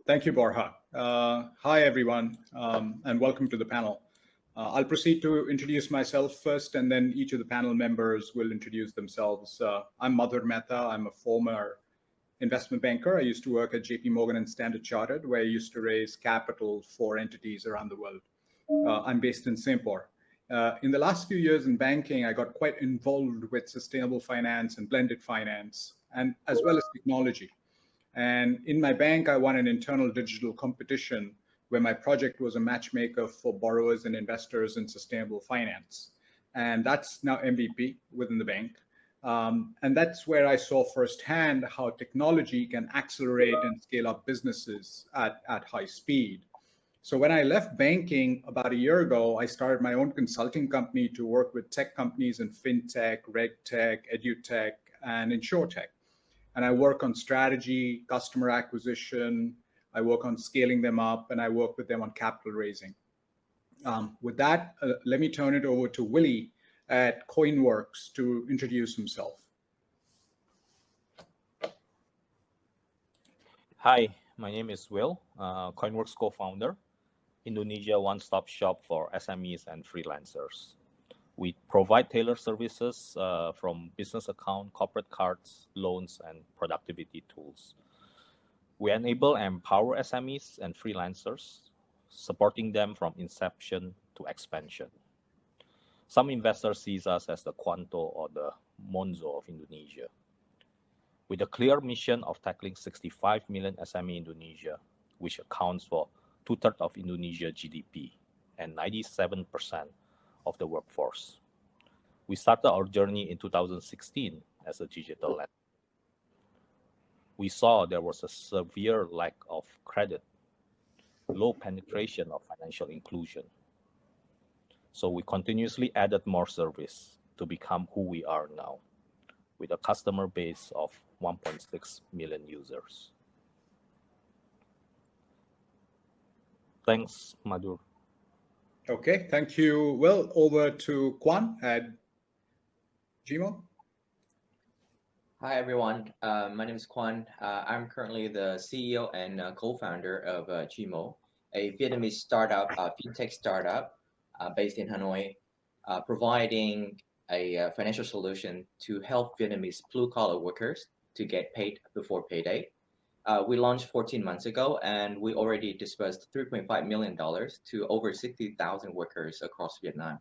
Thank you, Borja. Hi, everyone, and welcome to the panel. I'll proceed to introduce myself first, and then each of the panel members will introduce themselves. I'm Madhur Mehta. I'm a former investment banker. I used to work at JP Morgan and Standard Chartered, where I used to raise capital for entities around the world. I'm based in Singapore. In the last few years in banking, I got quite involved with sustainable finance and blended finance, and as well as technology. And in my bank, I won an internal digital competition where my project was a matchmaker for borrowers and investors in sustainable finance. And that's now MVP within the bank. And that's where I saw firsthand how technology can accelerate and scale up businesses at high speed. So when I left banking about a year ago, I started my own consulting company to work with tech companies in FinTech, RegTech, EduTech, and InsurTech. And I work on strategy, customer acquisition, I work on scaling them up, and I work with them on capital raising. With that, let me turn it over to Willy at Koinworks to introduce himself. Hi, my name is Will, Koinworks co-founder, Indonesia one-stop shop for SMEs and freelancers. We provide tailored services from business account, corporate cards, loans, and productivity tools. We enable and empower SMEs and freelancers, supporting them from inception to expansion. Some investors see us as the Quanto or the Monzo of Indonesia. With a clear mission of tackling 65 million SME in Indonesia, which accounts for 2/3 of Indonesia GDP and 97% of the workforce. We started our journey in 2016 as a digital lender. We saw there was a severe lack of credit, low penetration of financial inclusion. So we continuously added more service to become who we are now, with a customer base of 1.6 million users. Thanks, Madhur. Okay, thank you. Well, over to Quan at GIMO. Hi, everyone. My name is Quan. I'm currently the CEO and co-founder of GIMO, a Vietnamese startup, FinTech startup based in Hanoi, providing a financial solution to help Vietnamese blue-collar workers to get paid before payday. We launched 14 months ago, and we already disbursed $3.5 million to over 60,000 workers across Vietnam,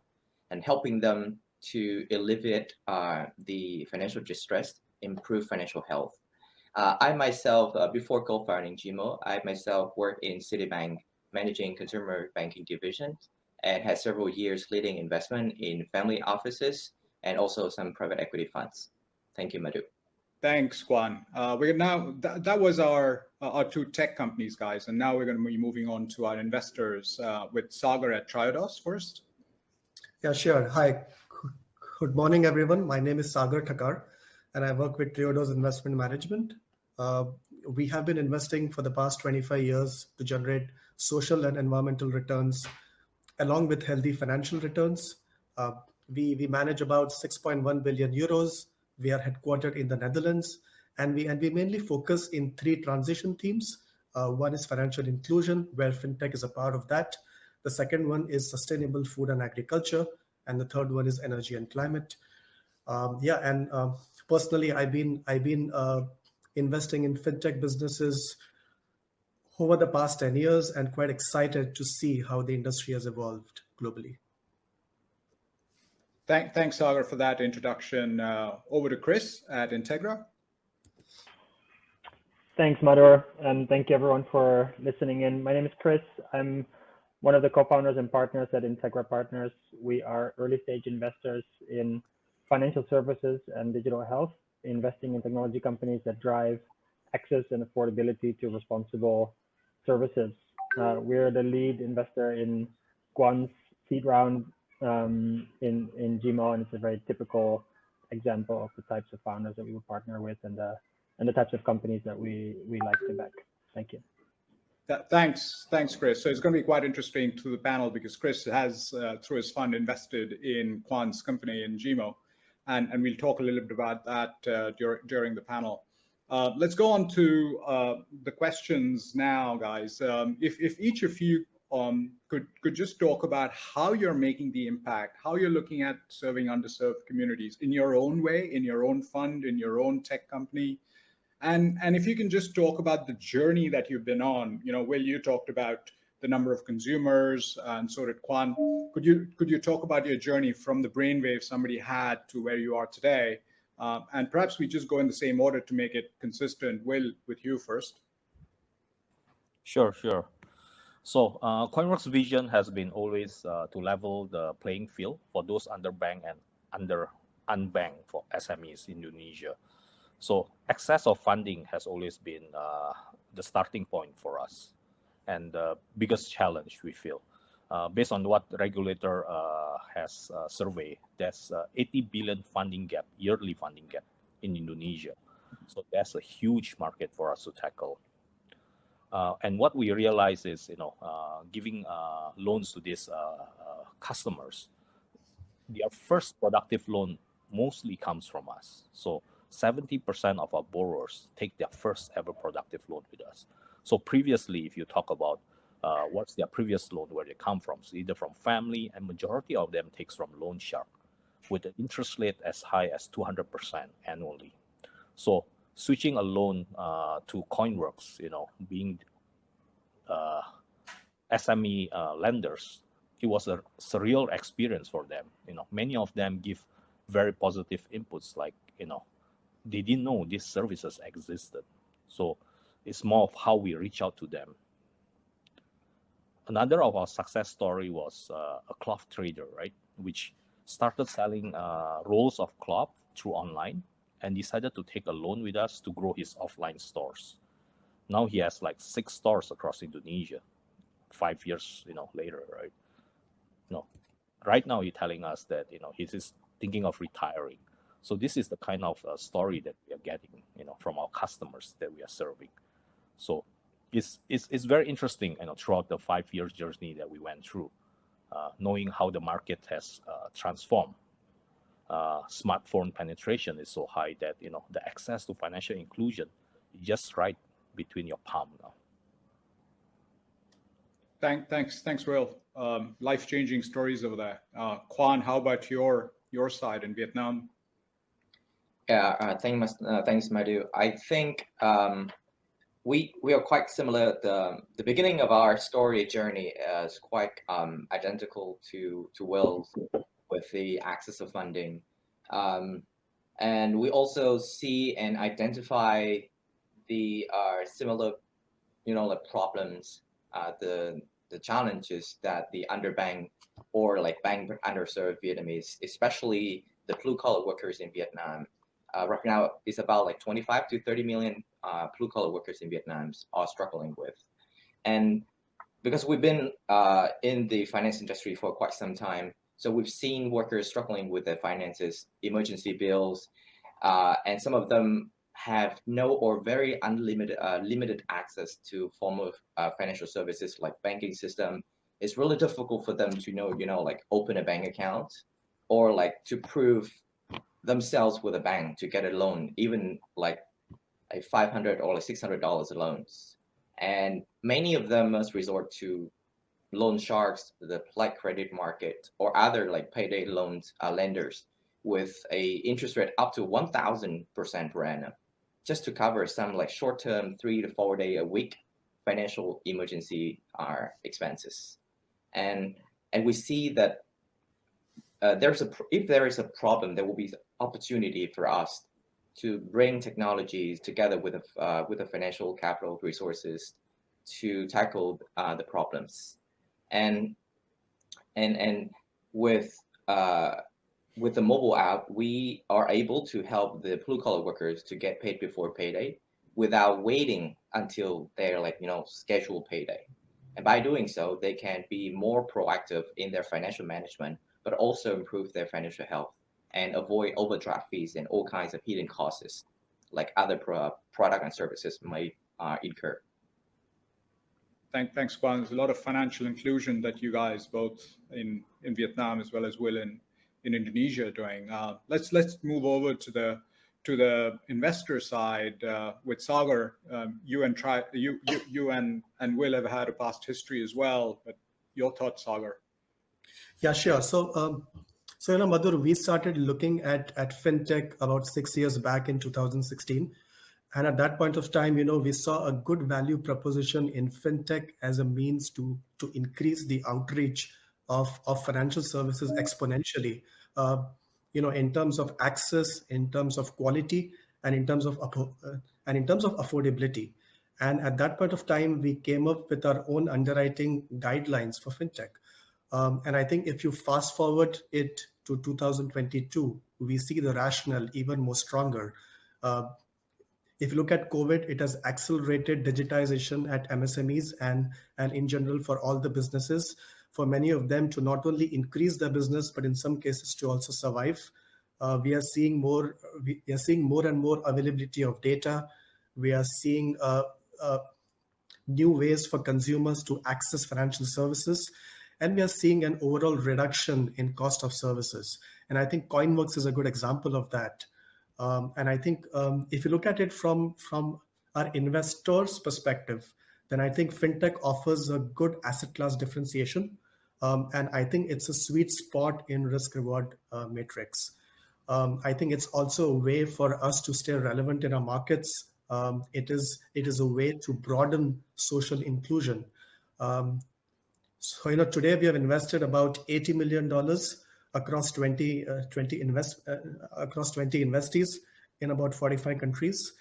and helping them to alleviate the financial distress, improve financial health. I myself, before co-founding GIMO, I myself worked in Citibank, managing consumer banking divisions, and had several years leading investment in family offices and also some private equity funds. Thank you, Madhu. Thanks, Quan. We're now that was our two tech companies, guys, and now we're going to be moving on to our investors with Sagar at Triodos first. Yeah, sure. Hi, good morning, everyone. My name is Sagar Thakar, and I work with Triodos Investment Management. We have been investing for the past 25 years to generate social and environmental returns, along with healthy financial returns. We manage about 6.1 billion euros. We are headquartered in the Netherlands, and we mainly focus in 3 transition themes. One is financial inclusion, where FinTech is a part of that. The second one is sustainable food and agriculture, and the third one is energy and climate. Personally, I've been investing in FinTech businesses over the past 10 years, and quite excited to see how the industry has evolved globally. Thanks, Sagar, for that introduction. Over to Chris at Integra. Thanks, Madhur, and thank you everyone for listening in. My name is Chris. I'm one of the co-founders and partners at Integra Partners. We are early-stage investors in financial services and digital health, investing in technology companies that drive access and affordability to responsible services. We're the lead investor in Quan's seed round in GIMO, and it's a very typical example of the types of founders that we would partner with and the types of companies that we like to back. Thank you. Thanks, Chris. So it's going to be quite interesting to the panel because Chris has, through his fund, invested in Quan's company in GIMO, and we'll talk a little bit about that during the panel. Let's go on to the questions now, guys. If each of you could just talk about how you're making the impact, how you're looking at serving underserved communities in your own way, in your own fund, in your own tech company. And if you can just talk about the journey that you've been on. Will, you talked about the number of consumers, and so did Quan. Could you talk about your journey from the brainwave somebody had to where you are today? And perhaps we just go in the same order to make it consistent. Will, with you first. Sure. So Koinworks' vision has been always to level the playing field for those underbanked and unbanked for SMEs in Indonesia. So access of funding has always been the starting point for us, and the biggest challenge we feel. Based on what the regulator has surveyed, there's 80 billion yearly funding gap in Indonesia. So that's a huge market for us to tackle. And what we realize is, giving loans to these customers, their first productive loan mostly comes from us. So 70% of our borrowers take their first ever productive loan with us. So previously, if you talk about what's their previous loan, where they come from, so either from family, and majority of them takes from loan shark with an interest rate as high as 200% annually. So switching a loan to Koinworks, being SME lenders, it was a surreal experience for them. Many of them give very positive inputs, like, they didn't know these services existed. So it's more of how we reach out to them. Another of our success story was a cloth trader, right, which started selling rolls of cloth through online and decided to take a loan with us to grow his offline stores. Now he has like 6 stores across Indonesia, 5 years, later, right? Right now he's telling us that, he's thinking of retiring. So this is the kind of story that we are getting, from our customers that we are serving. So it's very interesting, throughout the 5-year journey that we went through, knowing how the market has transformed. Smartphone penetration is so high that, the access to financial inclusion is just right between your palm now. Thanks, Will. Life-changing stories over there. Quan, how about your side in Vietnam? Yeah, thanks, Madhu. I think we are quite similar. The beginning of our story journey is quite identical to Will's, with the access of funding, and we also see and identify the similar, like problems, the challenges that the underbanked or like bank underserved Vietnamese, especially the blue-collar workers in Vietnam. Right now, it's about like 25 to 30 million blue-collar workers in Vietnam are struggling with. And because we've been in the finance industry for quite some time, so we've seen workers struggling with their finances, emergency bills, and some of them have no or very limited access to form of financial services like banking system. It's really difficult for them to like open a bank account, or like to prove themselves with a bank to get a loan, even like a $500 or like $600 loans. And many of them must resort to loan sharks, the polite credit market, or other like payday loans lenders with a interest rate up to 1,000% per annum, just to cover some like short-term 3 to 4 day a week financial emergency expenses. And we see that if there is a problem, there will be opportunity for us to bring technologies together with the financial capital resources to tackle the problems. And with the mobile app, we are able to help the blue-collar workers to get paid before payday without waiting until they're like scheduled payday. And by doing so, they can be more proactive in their financial management, but also improve their financial health and avoid overdraft fees and all kinds of hidden costs like other product and services might incur. Thanks, Quan. There's a lot of financial inclusion that you guys, both in Vietnam as well as Will in Indonesia, are doing. Let's move over to to the investor side with Sagar, you and Will have had a past history as well. But your thoughts, Sagar? Yeah, sure. So, Madhur, we started looking at FinTech about 6 years back in 2016. And at that point of time, we saw a good value proposition in FinTech as a means to increase the outreach of financial services exponentially, in terms of access, in terms of quality, and in terms of affordability. And at that point of time, we came up with our own underwriting guidelines for FinTech. And I think if you fast forward it to 2022, we see the rationale even more stronger. If you look at COVID, it has accelerated digitization at MSMEs and in general for all the businesses, for many of them to not only increase their business, but in some cases to also survive. We are seeing more and more availability of data. We are seeing new ways for consumers to access financial services. And we are seeing an overall reduction in cost of services. And I think Koinworks is a good example of that. And I think if you look at it from our investors' perspective, then I think FinTech offers a good asset class differentiation. And I think it's a sweet spot in risk-reward matrix. I think it's also a way for us to stay relevant in our markets. It is a way to broaden social inclusion. So, today we have invested about $80 million across 20 investees in about 45 countries,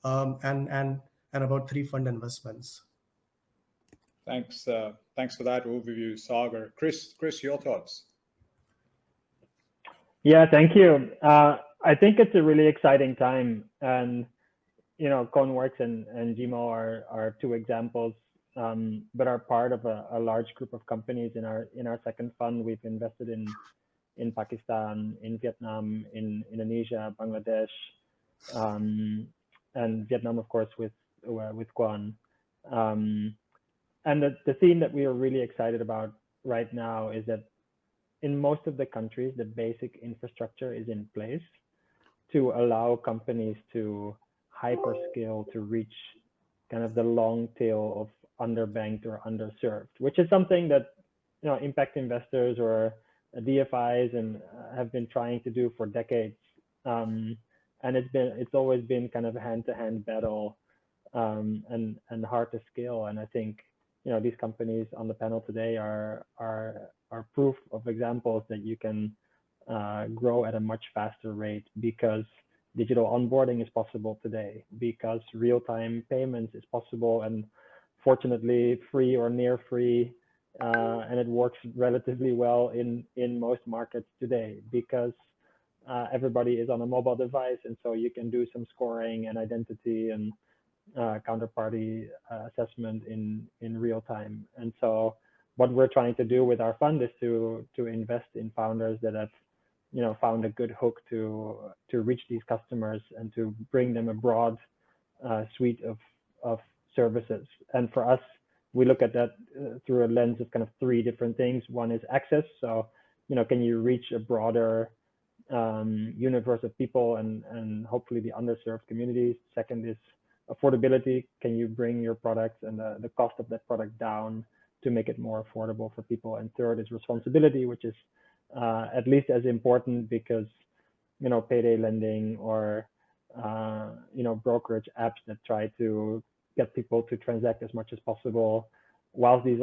and about 3 fund investments. Thanks for that overview, Sagar. Chris, your thoughts? Yeah, thank you. I think it's a really exciting time, and Koinworks and GIMO are 2 examples, but are part of a large group of companies. In our second fund, we've invested in Pakistan, in Vietnam, in Indonesia, Bangladesh, and Vietnam, of course, with Quan. And the theme that we are really excited about right now is that in most of the countries, the basic infrastructure is in place to allow companies to hyperscale to reach kind of the long tail of underbanked or underserved, which is something that impact investors or DFIs and have been trying to do for decades, and it's always been kind of a hand-to-hand battle, and hard to scale. And I think these companies on the panel today are proof of examples that you can grow at a much faster rate, because digital onboarding is possible today, because real-time payments is possible, and fortunately free or near free, and it works relatively well in most markets today, because everybody is on a mobile device, and so you can do some scoring and identity and counterparty assessment in real time. And so what we're trying to do with our fund is to invest in founders that have found a good hook to reach these customers and to bring them a broad suite of services. And for us, we look at that through a lens of kind of 3 different things. One is access. So, can you reach a broader universe of people and hopefully the underserved communities? Second is affordability. Can you bring your products and the cost of that product down to make it more affordable for people? And third is responsibility, which is at least as important, because payday lending or brokerage apps that try to get people to transact as much as possible, whilst these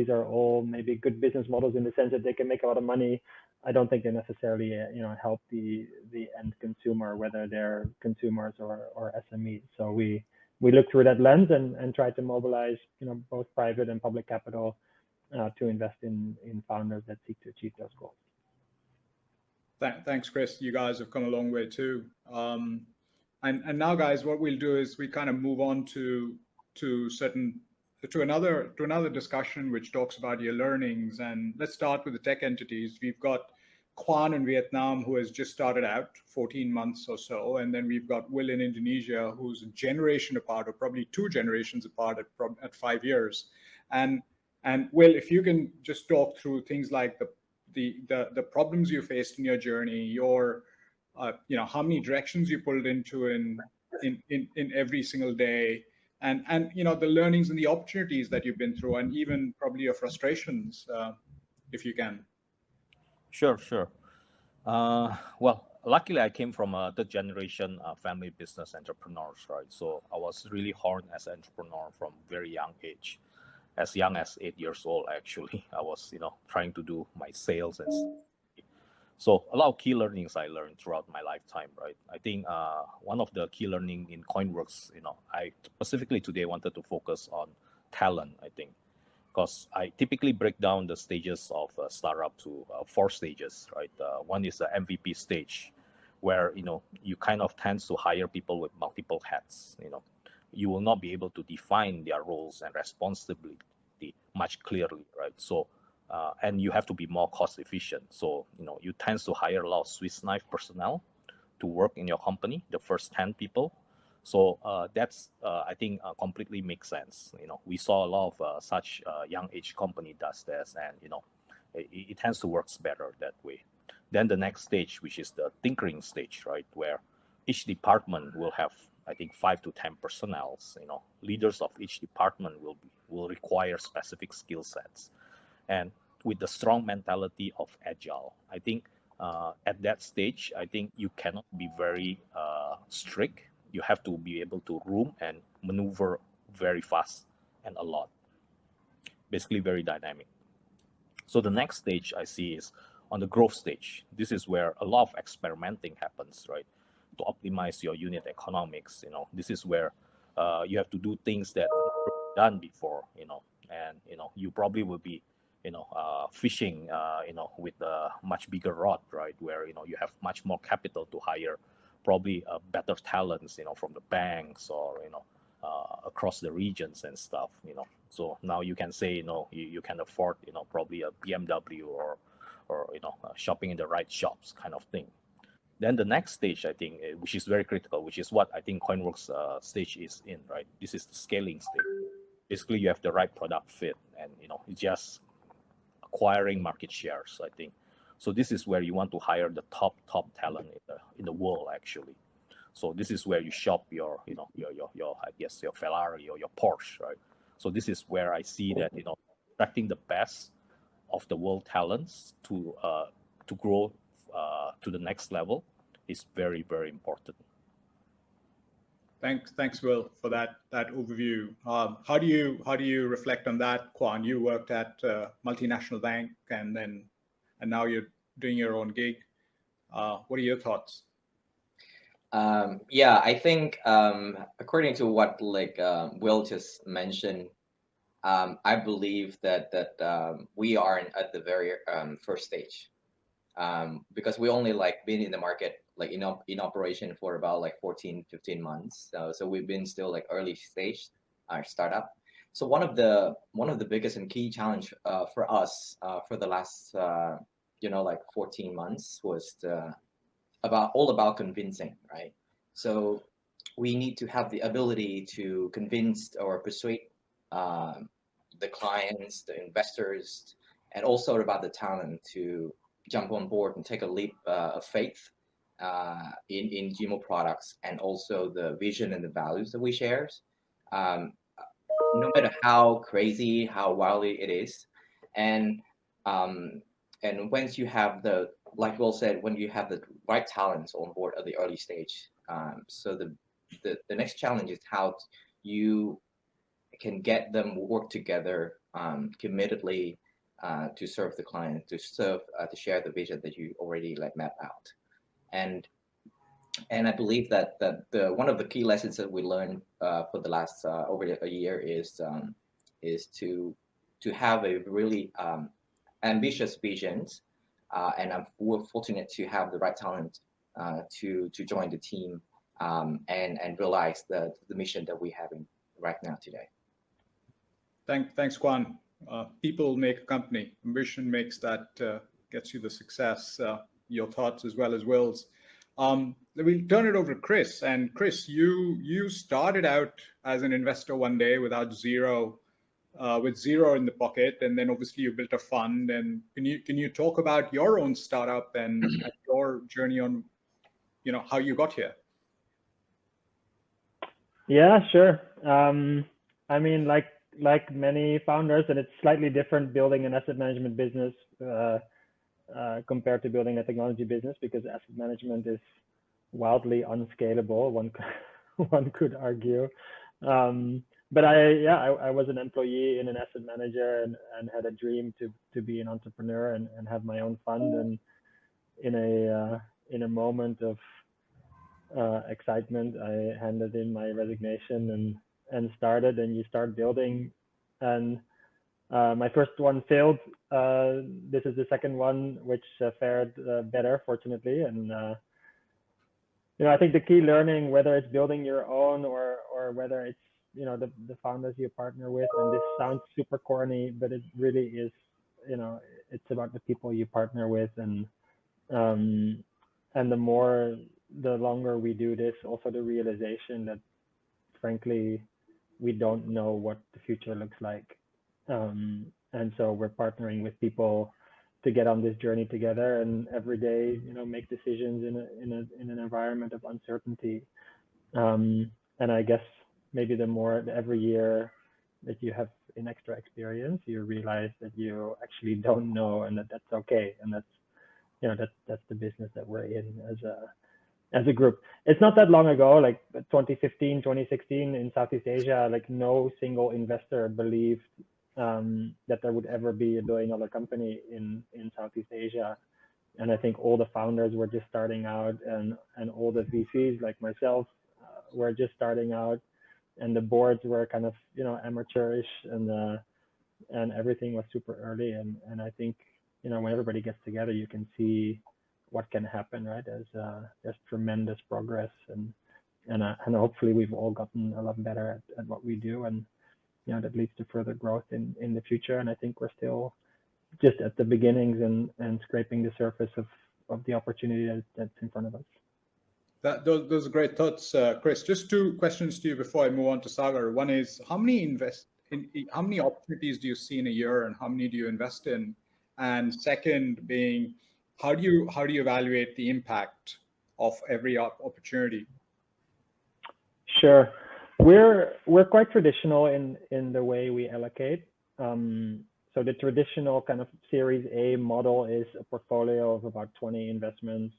are all maybe good business models in the sense that they can make a lot of money, I don't think they necessarily help the end consumer, whether they're consumers or SMEs. So we look through that lens and try to mobilize both private and public capital to invest in founders that seek to achieve those goals. Thanks, Chris. You guys have come a long way too. And now, guys, what we'll do is we kind of move on to another discussion which talks about your learnings. And let's start with the tech entities. We've got Quan in Vietnam, who has just started out 14 months or so, and then we've got Will in Indonesia, who's a generation apart, or probably 2 generations apart at 5 years. And Will, if you can just talk through things like the problems you faced in your journey, your how many directions you pulled into in every single day, and the learnings and the opportunities that you've been through, and even probably your frustrations, if you can. Sure. Well, luckily I came from a third generation family business entrepreneurs, right? So I was really honed as an entrepreneur from very young age, as young as 8 years old. Actually, I was trying to do my sales and stuff. So a lot of key learnings I learned throughout my lifetime, right? I think one of the key learning in Koinworks, I specifically today wanted to focus on talent, I think, because I typically break down the stages of a startup to 4 stages, right? One is the MVP stage, where you kind of tend to hire people with multiple hats. You will not be able to define their roles and responsibility much clearly, right? So, and you have to be more cost efficient. So, you tend to hire a lot of Swiss knife personnel to work in your company, the first 10 people. So that's, I think, completely makes sense. We saw a lot of such young age company does this, and it tends to work better that way. Then the next stage, which is the tinkering stage, right, where each department will have, I think, 5 to 10 personnel. Leaders of each department will require specific skill sets, and with the strong mentality of agile. I think at that stage, I think you cannot be very strict. You have to be able to roam and maneuver very fast and a lot. Basically very dynamic. So the next stage I see is on the growth stage. This is where a lot of experimenting happens, right? To optimize your unit economics. This is where you have to do things that were done before, and you probably will be fishing with a much bigger rod, right, where you have much more capital to hire probably better talents from the banks or across the regions and stuff. So now you can say you can afford probably a BMW or shopping in the right shops kind of thing. Then the next stage, I think, which is very critical, which is what I think Koinworks stage is in, right? This is the scaling stage. Basically, you have the right product fit, and it's just acquiring market shares, I think. So this is where you want to hire the top talent in the world, actually. So this is where you shop your I guess your Ferrari or your Porsche, right? So this is where I see that attracting the best of the world talents to grow to the next level is very, very important. Thanks, Will, for that overview. How do you reflect on that, Quan? You worked at a multinational bank, and now you're doing your own gig. What are your thoughts? Yeah, I think according to what Will just mentioned, I believe that we are at the very first stage, because we only been in the market in operation for about 14-15 months. So we've been still early stage, our startup. So one of the biggest and key challenge for us for the last 14 months was all about convincing, right? So we need to have the ability to convince or persuade the clients, the investors, and also about the talent to jump on board and take a leap of faith in GIMO products, and also the vision and the values that we share. No matter how crazy, how wildly it is, and once you have like Will said, when you have the right talents on board at the early stage, so the next challenge is how you can get them work together committedly to serve the client, to share the vision that you already map out. And I believe that one of the key lessons that we learned for the last over a year is to have a really ambitious visions, and we're fortunate to have the right talent to join the team and realize the mission that we have right now today. Thanks, Quan. People make a company. Ambition makes that, gets you the success. Your thoughts as well as Will's. We'll turn it over to Chris. And Chris, you started out as an investor one day with zero in the pocket, and then obviously you built a fund. And can you talk about your own startup and your journey on how you got here. Yeah, sure. I mean, like many founders, and it's slightly different building an asset management business compared to building a technology business, because asset management is wildly unscalable. One could argue. But I was an employee in an asset manager and had a dream to be an entrepreneur and have my own fund. And in a moment of excitement, I handed in my resignation and started. And you start building. And my first one failed. This is the second one, which fared better, fortunately. And I think the key learning, whether it's building your own or whether it's the founders you partner with, and this sounds super corny, but it really is. It's about the people you partner with, and the longer we do this, also the realization that, frankly, we don't know what the future looks like, and so we're partnering with people to get on this journey together, and every day, make decisions in an environment of uncertainty. And I guess maybe every year that you have in extra experience, you realize that you actually don't know, and that's okay, and that's the business that we're in as a group. It's not that long ago, like 2015, 2016 in Southeast Asia, like no single investor believed that there would ever be $1 billion company in Southeast Asia. And I think all the founders were just starting out, and all the VCs like myself were just starting out, and the boards were kind of amateurish, and everything was super early. And I think when everybody gets together, you can see what can happen, right? There's tremendous progress, and hopefully we've all gotten a lot better at what we do, and that leads to further growth in the future. And I think we're still just at the beginnings and scraping the surface of the opportunity that's in front of us. Those are great thoughts, Chris. Just two questions to you before I move on to Sagar. One is, how many opportunities do you see in a year, and how many do you invest in? And second being, how do you evaluate the impact of every opportunity? Sure. We're quite traditional in the way we allocate. So the traditional kind of Series A model is a portfolio of about 20 investments,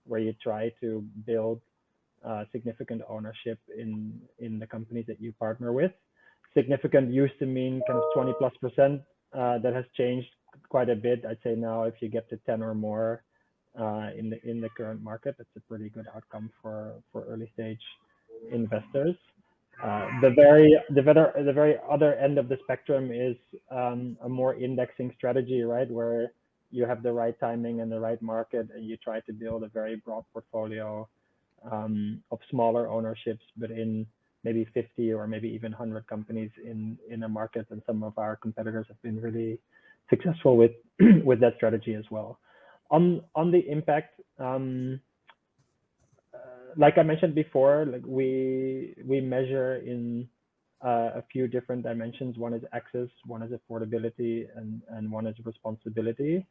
where you try to build significant ownership in the companies that you partner with. Significant used to mean kind of 20+%. That has changed quite a bit. I'd say now if you get to 10 or more in the current market, that's a pretty good outcome for early stage investors. The very other end of the spectrum is a more indexing strategy, right, where you have the right timing and the right market, and you try to build a very broad portfolio of smaller ownerships, but in maybe 50 or maybe even 100 companies in a market. And some of our competitors have been really successful with that strategy as well. On the impact, like I mentioned before, like we measure in a few different dimensions. One is access, one is affordability, and one is responsibility.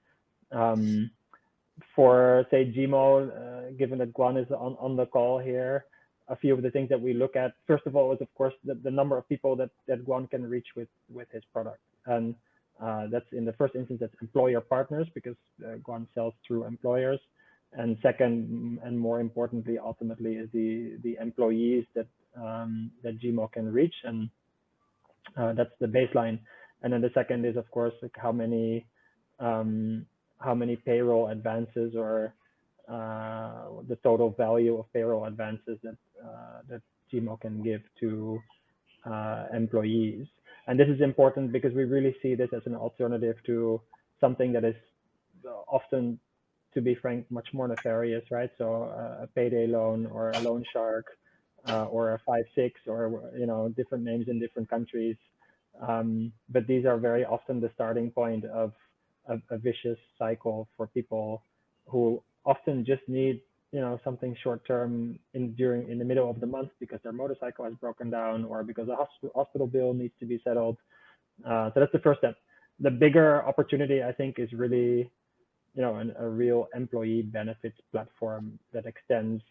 For say GIMO, given that Quan is on the call here, a few of the things that we look at, first of all, is of course the number of people that Quan can reach with his product. And that's in the first instance, that's employer partners, because Quan sells through employers. And second, and more importantly, ultimately, is the employees that GIMO can reach, and that's the baseline. And then the second is, of course, like how many payroll advances, or the total value of payroll advances that GIMO can give to employees. And this is important because we really see this as an alternative to something that is often, to be frank, much more nefarious, right? So a payday loan, or a loan shark, or a 5/6, or different names in different countries. But these are very often the starting point of a vicious cycle for people who often just need something short term in the middle of the month, because their motorcycle has broken down, or because a hospital bill needs to be settled. So that's the first step. The bigger opportunity, I think, is really a real employee benefits platform that extends,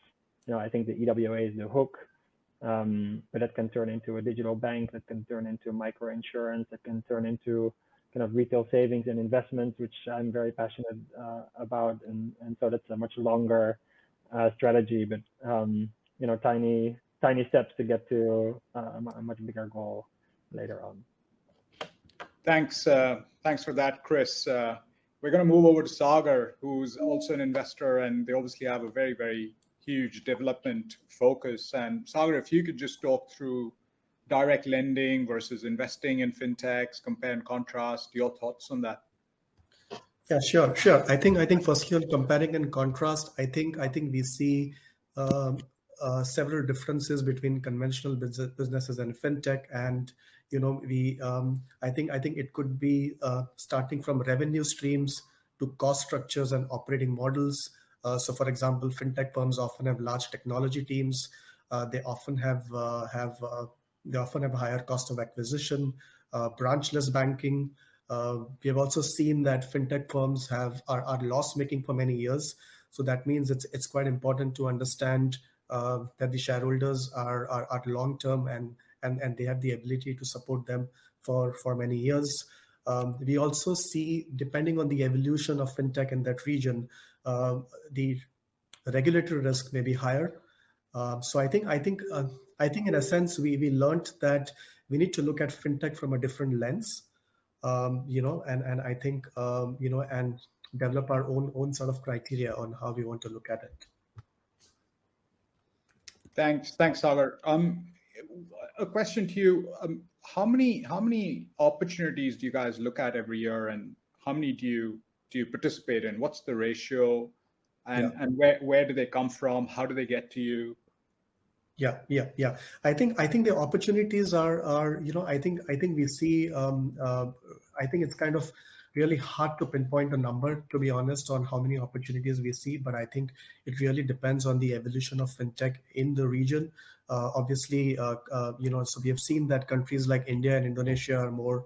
I think the EWA is the hook, but that can turn into a digital bank, that can turn into micro insurance, that can turn into kind of retail savings and investments, which I'm very passionate about. And so that's a much longer strategy, but, tiny steps to get to a much bigger goal later on. Thanks for that, Chris. We're going to move over to Sagar, who's also an investor, and they obviously have a very, very huge development focus. And Sagar, if you could just talk through direct lending versus investing in fintechs, compare and contrast, your thoughts on that. Yeah, sure. I think firstly on comparing and contrast, I think we see several differences between conventional businesses and fintech, and I think it could be starting from revenue streams to cost structures and operating models. So, for example, fintech firms often have large technology teams. They often have a higher cost of acquisition, branchless banking. We have also seen that fintech firms are loss making for many years. So that means it's quite important to understand that the shareholders are long term and they have the ability to support them for many years. We also see, depending on the evolution of fintech in that region, the regulatory risk may be higher. So I think in a sense we learned that we need to look at fintech from a different lens, and I think and develop our own sort of criteria on how we want to look at it. Thanks, Sagar. A question to you: how many opportunities do you guys look at every year, and how many do you participate in? What's the ratio, and where do they come from? How do they get to you? Yeah. I think the opportunities are I think we see. I think it's kind of really hard to pinpoint a number, to be honest, on how many opportunities we see, but I think it really depends on the evolution of fintech in the region. Obviously, so we have seen that countries like India and Indonesia are more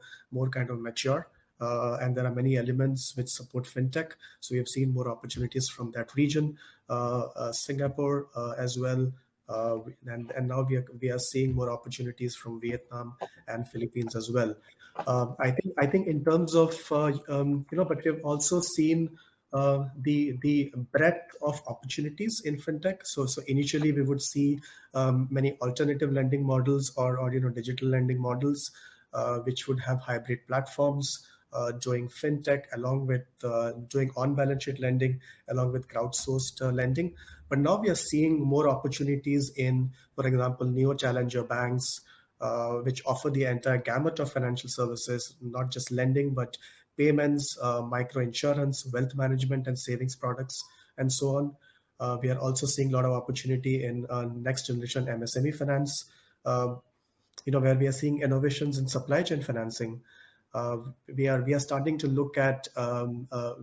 kind of mature, and there are many elements which support fintech. So we have seen more opportunities from that region, Singapore as well. And now we are seeing more opportunities from Vietnam and Philippines as well. I think in terms of but we have also seen the breadth of opportunities in fintech. So initially we would see many alternative lending models or digital lending models which would have hybrid platforms doing fintech along with doing on-balance sheet lending along with crowdsourced lending. But now we are seeing more opportunities in, for example, neo-challenger banks, which offer the entire gamut of financial services, not just lending, but payments, micro insurance, wealth management, and savings products, and so on. We are also seeing a lot of opportunity in next generation MSME finance, where we are seeing innovations in supply chain financing. We are starting to look at,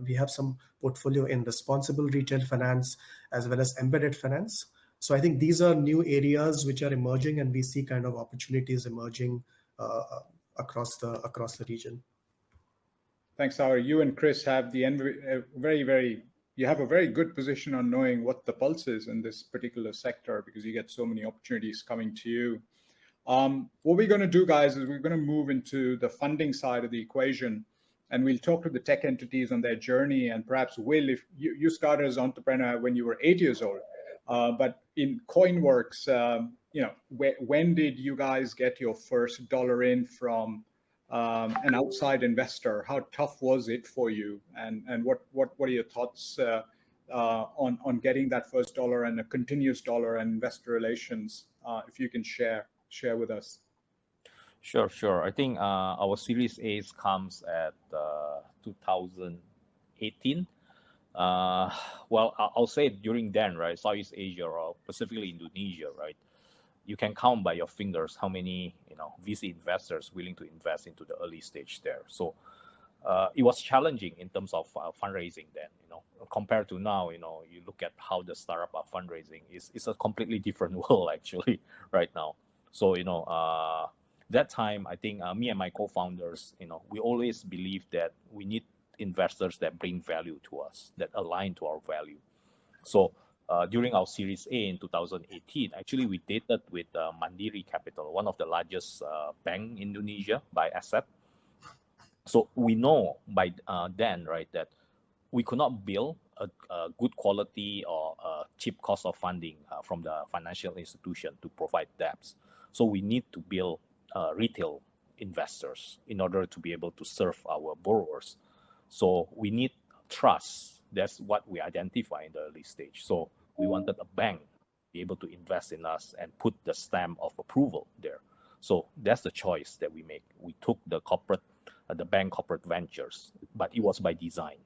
we have some portfolio in responsible retail finance as well as embedded finance. So I think these are new areas which are emerging, and we see kind of opportunities emerging across the region. Thanks, Sagar. You and Chris have you have a very good position on knowing what the pulse is in this particular sector, because you get so many opportunities coming to you. What we're going to do, guys, is we're going to move into the funding side of the equation, and we'll talk to the tech entities on their journey. And perhaps, Will, if you started as an entrepreneur when you were 8 years old, but in Koinworks, when did you guys get your first dollar in from an outside investor? How tough was it for you? And what are your thoughts on getting that first dollar and a continuous dollar and investor relations? If you can share with us. Sure. I think our Series A comes at 2018. Well, I'll say during then, right, Southeast Asia or specifically Indonesia, right, you can count by your fingers how many VC investors willing to invest into the early stage there. So it was challenging in terms of fundraising then. Compared to now, you look at how the startup are fundraising is a completely different world actually right now. So that time, I think me and my co-founders, we always believed that we need investors that bring value to us, that align to our value. So during our Series A in 2018, actually we dated with Mandiri Capital, one of the largest bank in Indonesia by asset. So we know by then, right, that we could not build a good quality or cheap cost of funding from the financial institution to provide debts. So we need to build retail investors in order to be able to serve our borrowers. So we need trust. That's what we identify in the early stage. So we wanted a bank to be able to invest in us and put the stamp of approval there. So that's the choice that we make. We took the bank corporate ventures, but it was by design.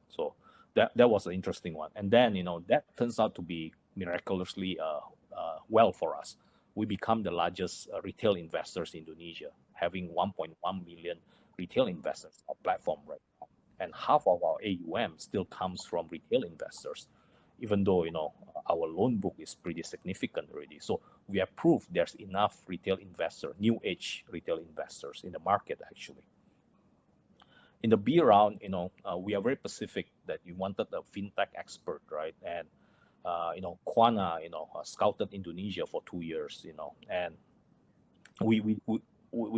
So that was an interesting one. And then, that turns out to be miraculously well for us. We become the largest retail investors in Indonesia, having 1.1 million retail investors on our platform right now. And half of our AUM still comes from retail investors, even though, our loan book is pretty significant already. So we have proved there's enough retail investor, new age retail investors in the market, actually. In the B round, we are very specific that we wanted a fintech expert, right? And Quan, scouted Indonesia for 2 years, and we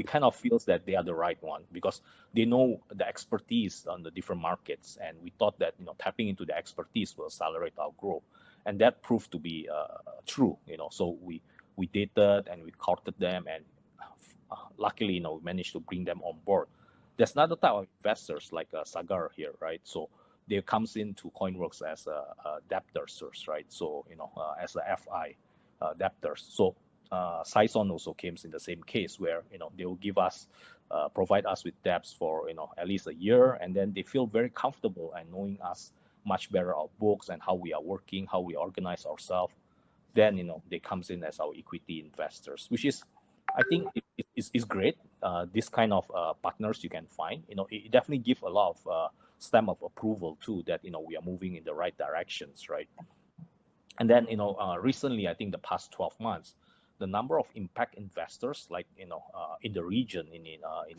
kind of feel that they are the right one because they know the expertise on the different markets, and we thought that tapping into the expertise will accelerate our growth, and that proved to be true. So we dated and we courted them, and luckily, we managed to bring them on board. There's another type of investors like Sagar here, right? So they comes into Koinworks as debtors, right? So as a FI debtors. So Saison also came in the same case where they will give us, provide us with debts for at least a year, and then they feel very comfortable and knowing us much better, our books and how we are working, how we organize ourselves. Then they comes in as our equity investors, which is, I think, is great. This kind of partners you can find. It definitely gives a lot of stamp of approval too that we are moving in the right directions, right? And then recently, I think the past 12 months, the number of impact investors, like in the region in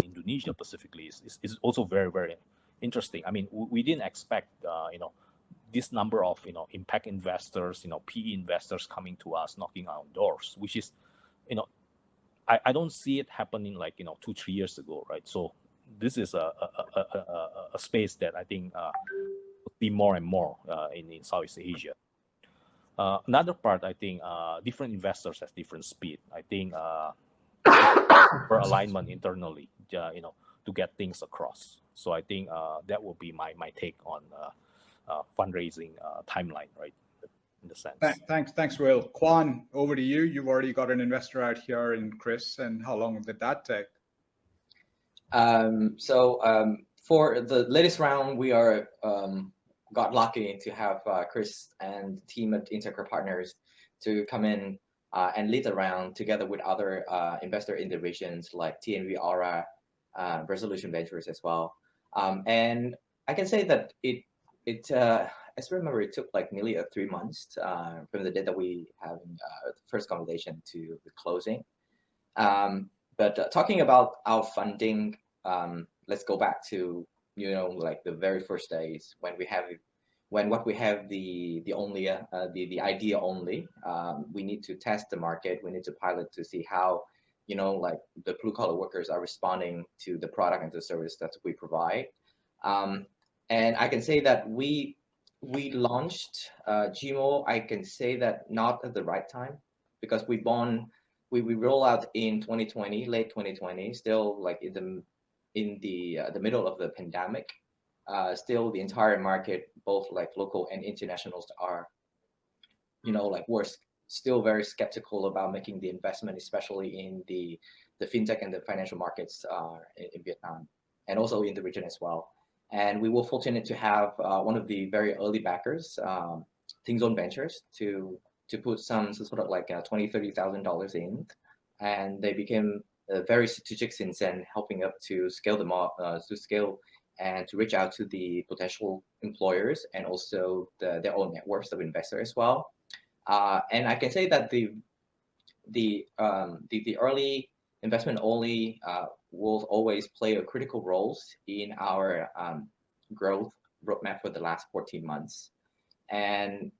Indonesia specifically, is also very, very interesting. I mean, we didn't expect this number of impact investors, PE investors coming to us, knocking on doors, which is I don't see it happening like 2-3 years ago, right? So this is a space that I think will be more and more in Southeast Asia. Another part, I think, different investors have different speed. I think for alignment internally, to get things across. So I think that will be my take on fundraising timeline, right? In the sense. Thanks, Will. Quan, over to you. You've already got an investor out here in Chris, and how long did that take? For the latest round, we are got lucky to have Chris and the team at Integra Partners to come in and lead the round together with other investor individuals like TNV Aura, Resolution Ventures as well. And I can say that as I remember, it took like nearly 3 months from the day that we have the first conversation to the closing. But talking about our funding, let's go back to like the very first days when we have the idea only. We need to test the market. We need to pilot to see how like the blue collar workers are responding to the product and the service that we provide. And I can say that we launched GIMO, I can say that not at the right time, because we roll out in 2020, late 2020, still like in the middle of the pandemic. Still the entire market, both like local and internationals are, like we're still very skeptical about making the investment, especially in the fintech and the financial markets in Vietnam and also in the region as well. And we were fortunate to have one of the very early backers, Zone Ventures, to put some sort of like $20,000-$30,000 in, and they became very strategic since then, helping up to scale them up, to scale and to reach out to the potential employers and also their own networks of investors as well. And I can say that the early investment only will always play a critical role in our growth roadmap for the last 14 months. And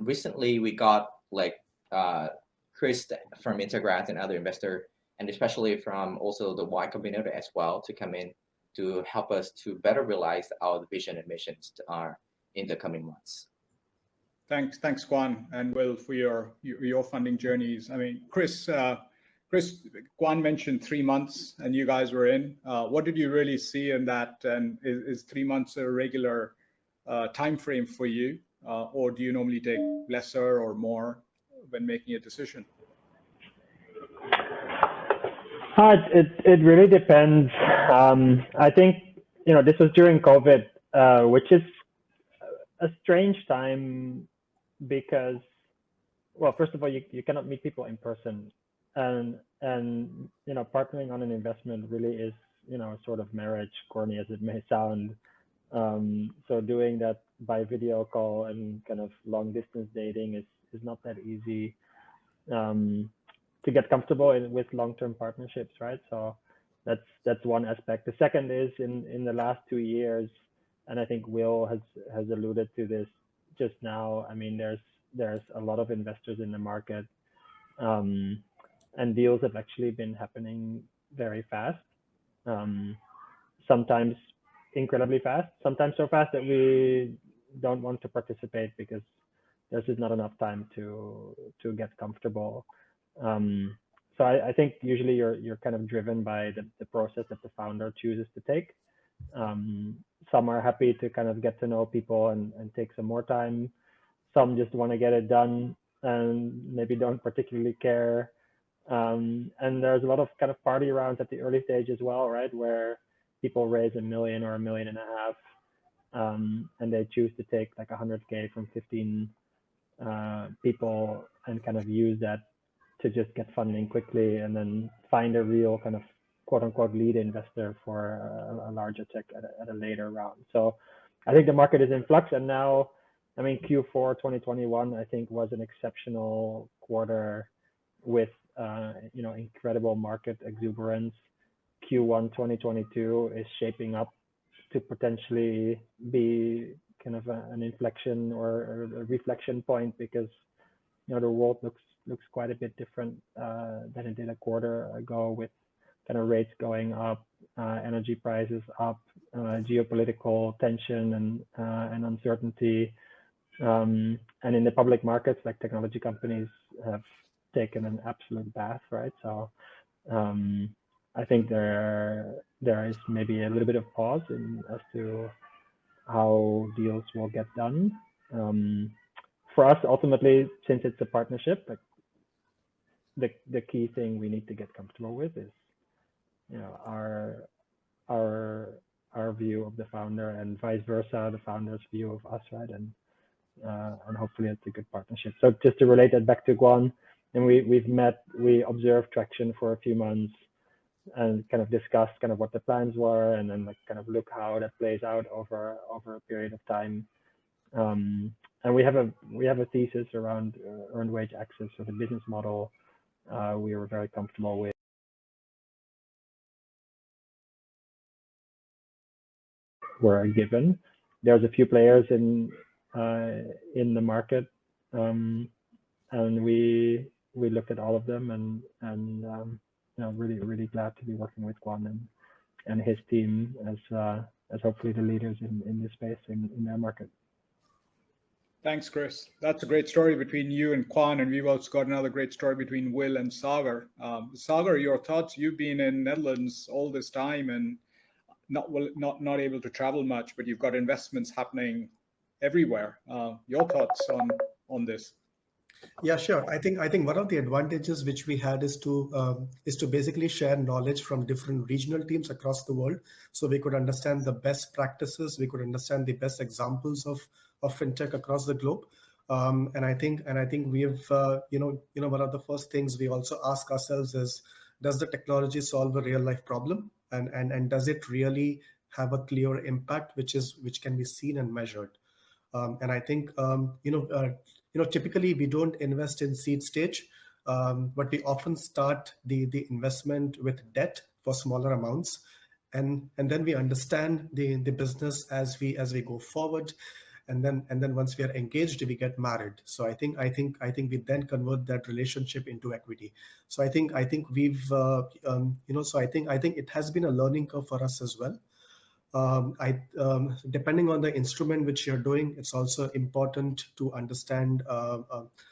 recently we got like Chris from Integra and other investor, and especially from also the Y Combinator as well, to come in to help us to better realize our vision and missions in the coming months. Thanks, Quan and Will, for your funding journeys. I mean, Chris, Quan mentioned 3 months, and you guys were in. What did you really see in that? And is 3 months a regular time frame for you, or do you normally take lesser or more when making a decision? It really depends. I think this was during COVID, which is a strange time because, well, first of all, you cannot meet people in person, and partnering on an investment really is sort of marriage, corny as it may sound. So doing that by video call and kind of long distance dating is not that easy to get comfortable with long-term partnerships, right? So that's one aspect. The second is in the last 2 years, and I think Will has alluded to this just now. I mean, there's a lot of investors in the market, and deals have actually been happening very fast. Sometimes incredibly fast, sometimes so fast that we don't want to participate because there's just not enough time to get comfortable. So I think usually you're kind of driven by the process that the founder chooses to take. Some are happy to kind of get to know people and take some more time. Some just want to get it done and maybe don't particularly care. And there's a lot of kind of party rounds at the early stage as well, right? Where people raise $1 million or $1.5 million, and they choose to take like 100K from 15 people and kind of use that to just get funding quickly and then find a real kind of quote unquote lead investor for a larger check at a later round. So I think the market is in flux, and now, I mean, Q4 2021, I think, was an exceptional quarter with incredible market exuberance. Q1 2022 is shaping up to potentially be kind of an inflection or a reflection point, because the world looks quite a bit different than it did a quarter ago, with kind of rates going up, energy prices up, geopolitical tension and uncertainty, and in the public markets, like technology companies have taken an absolute bath, right? So I think there is maybe a little bit of pause as to how deals will get done. For us, ultimately, since it's a partnership, like the key thing we need to get comfortable with is our view of the founder, and vice versa, the founder's view of us, right? And hopefully it's a good partnership. So just to relate that back to Quan, and we observed traction for a few months and kind of discussed kind of what the plans were, and then like kind of look how that plays out over a period of time. And we have a thesis around earned wage access, so the business model we were very comfortable with. Were a given. There's a few players in the market, and we looked at all of them, and really glad to be working with Quan and his team as hopefully the leaders in this space in their market. Thanks, Chris. That's a great story between you and Quan, and we've also got another great story between Will and Sagar. Sagar, your thoughts? You've been in Netherlands all this time and not able to travel much, but you've got investments happening everywhere. Your thoughts on this? Yeah, sure. I think one of the advantages which we had is to basically share knowledge from different regional teams across the world, so we could understand the best practices, we could understand the best examples of fintech across the globe. And I think we have one of the first things we also ask ourselves is, does the technology solve a real life problem, and does it really have a clear impact which can be seen and measured? And I think typically we don't invest in seed stage, but we often start the investment with debt for smaller amounts, and then we understand the business as we go forward, and then once we are engaged, we get married. So I think we then convert that relationship into equity. So I think we've so I think it has been a learning curve for us as well. Depending on the instrument which you're doing, it's also important to understand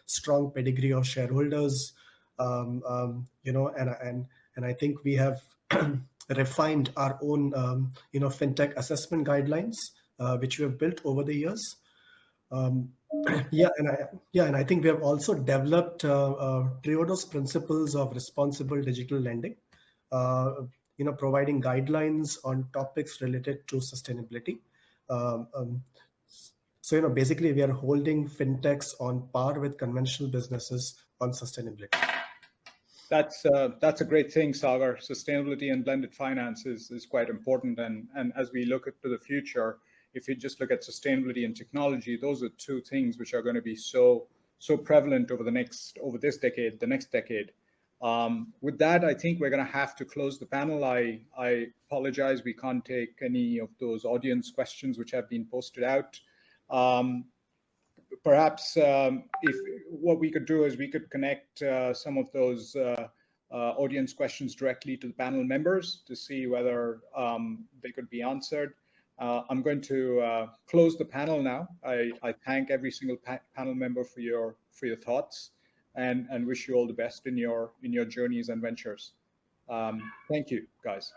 strong pedigree of shareholders. And I think we have refined our own fintech assessment guidelines, which we have built over the years. And I think we have also developed Triodos principles of responsible digital lending, providing guidelines on topics related to sustainability. So basically we are holding fintechs on par with conventional businesses on sustainability. That's a great thing, Sagar. Sustainability and blended finance is quite important. And as we look to the future, if you just look at sustainability and technology, those are two things which are going to be so prevalent over this decade, the next decade. With that, I think we're going to have to close the panel. I apologize, we can't take any of those audience questions which have been posted out. Perhaps if what we could do is we could connect some of those audience questions directly to the panel members to see whether they could be answered. I'm going to close the panel now. I thank every single panel member for your thoughts, and wish you all the best in your journeys and ventures. Thank you, guys.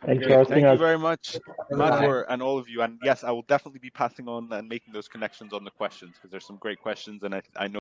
Thank you very much, Madhur, and all of you. And yes, I will definitely be passing on and making those connections on the questions, because there's some great questions, and I know